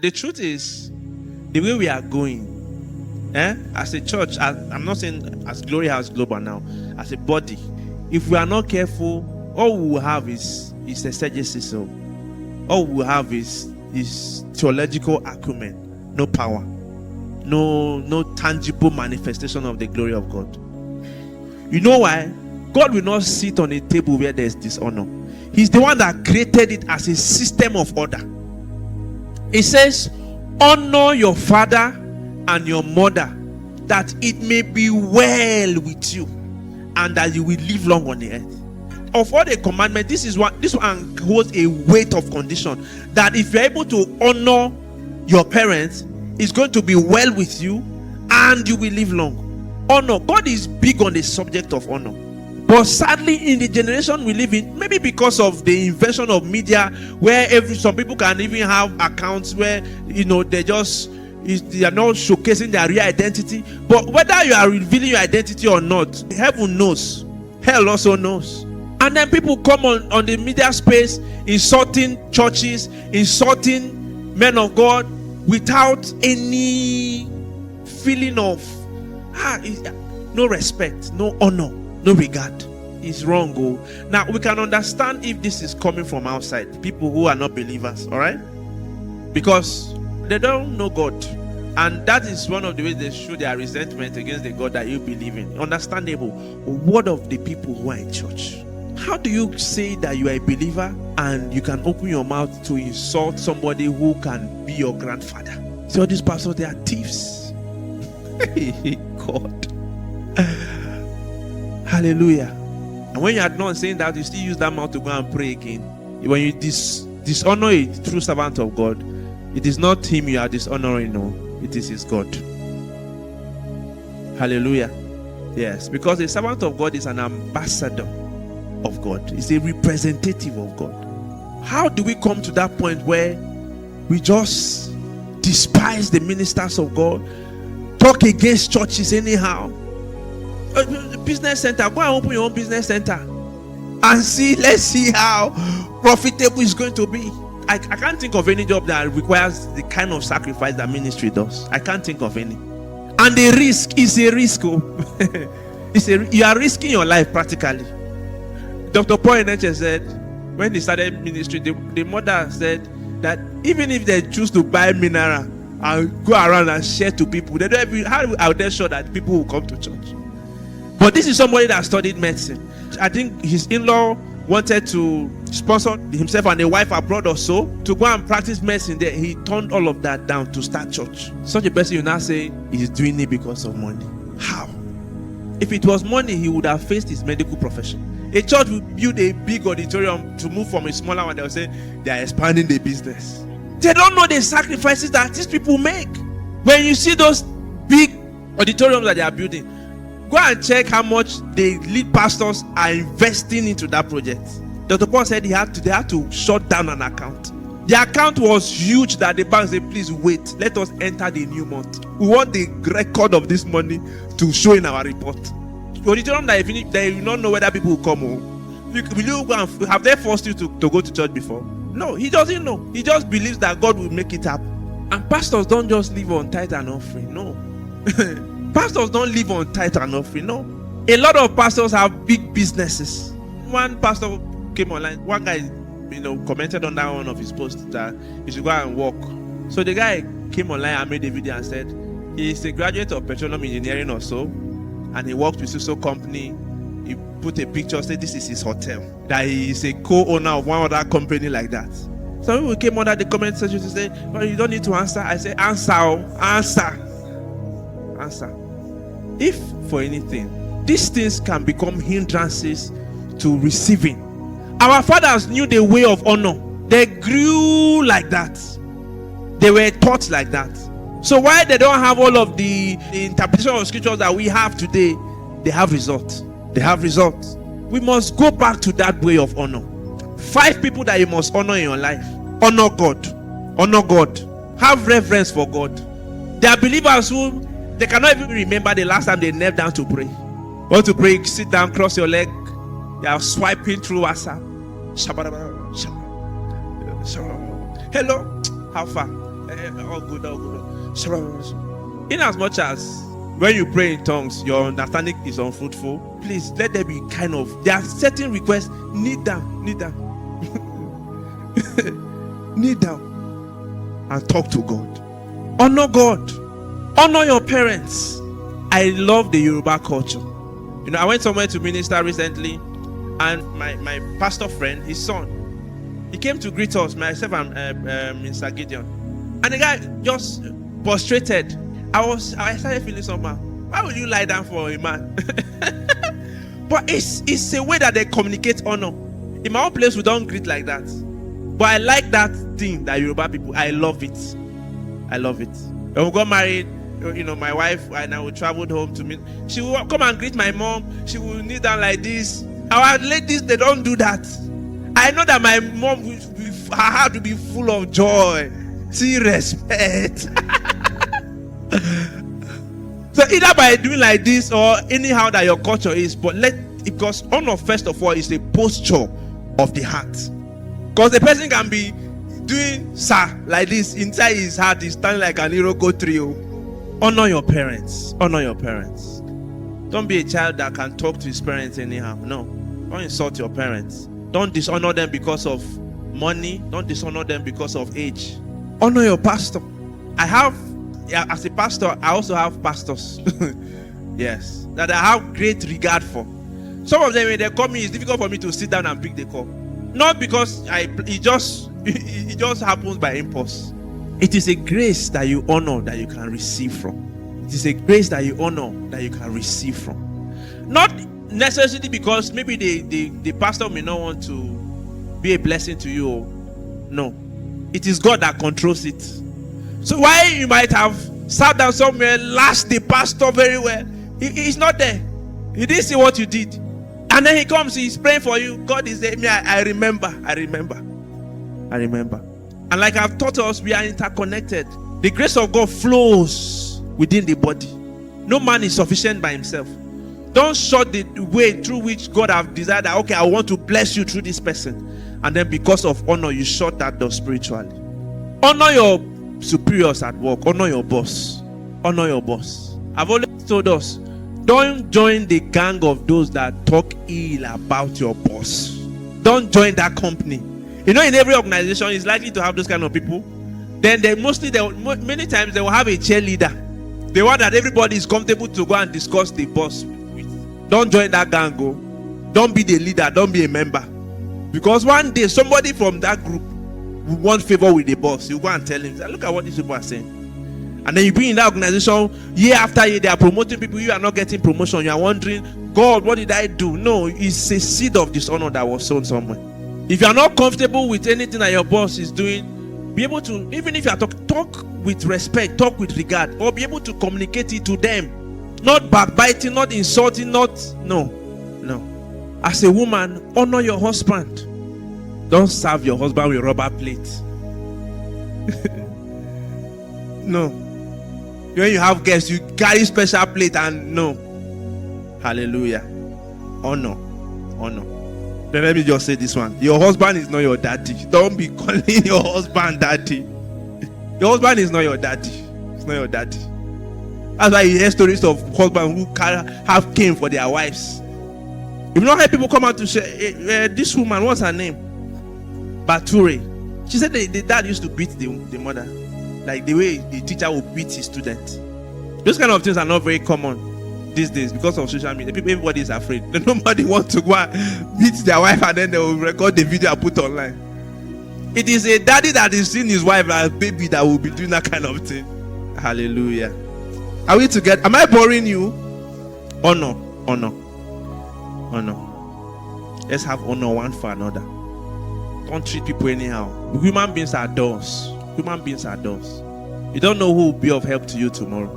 the truth is, the way we are going, as a church, I'm not saying as Gloryhouse Global now, as a body, if we are not careful, all we will have is exegesis. So all we will have is theological acumen, no power, no tangible manifestation of the glory of God. You know why? God will not sit on a table where there's dishonor. He's the one that created it as a system of order. It says, honor your father and your mother, that it may be well with you and that you will live long on the earth. Of all the commandments, this one holds a weight of condition that if you're able to honor your parents, it's going to be well with you and you will live long. Honor. God is big on the subject of honor. But sadly, in the generation we live in, maybe because of the invention of media, where some people can even have accounts where they are not showcasing their real identity. But whether you are revealing your identity or not, heaven knows, hell also knows. And then people come on the media space, insulting churches, insulting men of God without any feeling of no respect, no honor, no regard. It's wrong. Now we can understand if this is coming from outside, people who are not believers, all right? Because they don't know God. And that is one of the ways they show their resentment against the God that you believe in. Understandable. But what of the people who are in church? How do you say that you are a believer and you can open your mouth to insult somebody who can be your grandfather? See, all these pastors, they are thieves. God. Hallelujah. And when you are not saying that, you still use that mouth to go and pray again. When you dishonor a true servant of God, it is not him you are dishonoring, no. It is his God. Hallelujah. Yes, because a servant of God is an ambassador of God. It's a representative of God. How do we come to that point where we just despise the ministers of God, talk against churches anyhow? Business center, go and open your own business center and let's see how profitable it's going to be. I can't think of any job that requires the kind of sacrifice that ministry does. I can't think of any. And the risk is a risk. You are risking your life practically. Dr. Paul Enenche said, when he started ministry, the mother said that even if they choose to buy mineral and go around and share to people, they don't even, how are they sure that people will come to church? But this is somebody that studied medicine. I think his in-law wanted to sponsor himself and a wife abroad or so to go and practice medicine there. He turned all of that down to start church. Such a person, you now say he's doing it because of money. How? If it was money, he would have faced his medical profession. A church will build a big auditorium to move from a smaller one. They'll say they are expanding the business. They don't know the sacrifices that these people make. When you see those big auditoriums that they are building, go and check how much the lead pastors are investing into that project. Dr. Paul said they had to shut down an account. The account was huge that the bank said, please wait, let us enter the new month. We want the record of this money to show in our report. The auditorium that they will not know whether people will come home. Will you go and have they forced you to go to church before? No, he doesn't know. He just believes that God will make it happen. And pastors don't just live on tithe and offering. No. Pastors don't live on tithe and offering. No. A lot of pastors have big businesses. One pastor came online. One guy, commented on that one of his posts that he should go and walk. So the guy came online and made a video and said he's a graduate of petroleum engineering or so, and he worked with so company. He put a picture, said this is his hotel. That he is a co-owner of one other company like that. Some people came under the comment section to say, well, you don't need to answer. I said, answer. If for anything, these things can become hindrances to receiving. Our fathers knew the way of honor. They grew like that. They were taught like that. So why they don't have all of the interpretation of scriptures that we have today, they have results. We must go back to that way of honor. 5 people that you must honor in your life. Honor God. Have reverence for God. There are believers who they cannot even remember the last time they knelt down to pray. Want to pray, sit down, cross your leg. You are swiping through WhatsApp. Hello, how far? All good, all good. In as much as when you pray in tongues, your understanding is unfruitful, please let there be there are certain requests. Kneel down, kneel down. Kneel down and talk to God. Honor God. Honor your parents. I love the Yoruba culture. I went somewhere to minister recently, and my pastor friend, his son, he came to greet us, myself and Mr. Gideon. And the guy just prostrated. I started feeling somehow. Why would you lie down for a man? But it's a way that they communicate honor. In my own place, we don't greet like that. But I like that thing that Yoruba people, I love it. I love it. When we got married, my wife and I traveled home to meet. She will come and greet my mom. She will kneel down like this. Our ladies, they don't do that. I know that my mom, her heart will be full of joy. See, respect. So either by doing like this or anyhow that your culture is, but because honor first of all is a posture of the heart. Because the person can be doing like this inside his heart, is standing like an Iroko trio. Honor your parents. Honor your parents. Don't be a child that can talk to his parents anyhow. No. Don't insult your parents. Don't dishonor them because of money. Don't dishonor them because of age. Honor your pastor. As a pastor, I also have pastors. Yes. That I have great regard for. Some of them, when they call me, it's difficult for me to sit down and pick the call. Not because it just happens by impulse. It is a grace that you honor that you can receive from. It is a grace that you honor that you can receive from. Not necessarily because maybe the pastor may not want to be a blessing to you. No. It is God that controls it. So why you might have sat down somewhere, lashed the pastor very well. He's not there. He didn't see what you did. And then he comes, he's praying for you. God is there. I remember. And like I've taught us, we are interconnected. The grace of God flows within the body. No man is sufficient by himself. Don't shut the way through which God have desired that, okay, I want to bless you through this person. And then because of honor, you shut that door spiritually. Honor your superiors at work. Honor your boss. Honor your boss. I've always told us, don't join the gang of those that talk ill about your boss. Don't join that company. In every organization is likely to have those kind of people. Then many times they will have a cheerleader. The one that everybody is comfortable to go and discuss the boss with. Don't join that gang. Go. Don't be the leader. Don't be a member. Because one day somebody from that group will want favor with the boss. You go and tell him, look at what these people are saying. And then you be in that organization year after year, they are promoting people, you are not getting promotion. You are wondering, God, what did I do? No, it's a seed of dishonor that was sown somewhere. If you are not comfortable with anything that your boss is doing, be able to, even if you are talk with respect, talk with regard, or be able to communicate it to them. Not backbiting, not insulting, no. As a woman, honor your husband. Don't serve your husband with rubber plates. No. When you have guests, you carry special plate and no. Hallelujah. Honor. Then let me just say this one. Your husband is not your daddy. Don't be calling your husband daddy. Your husband is not your daddy. It's not your daddy. That's why you hear stories of husbands who have cane for their wives. You've not heard people come out to say, this woman, what's her name? Bature. She said the dad used to beat the mother. Like the way the teacher will beat his student. Those kind of things are not very common these days because of social media. Everybody is afraid. Nobody wants to go and beat their wife and then they will record the video and put online. It is a daddy that is seeing his wife as a baby that will be doing that kind of thing. Hallelujah. Are we together? Am I boring you? Honor. Let's have honor one for another. Don't treat people anyhow. Human beings are doors. You don't know who will be of help to you tomorrow.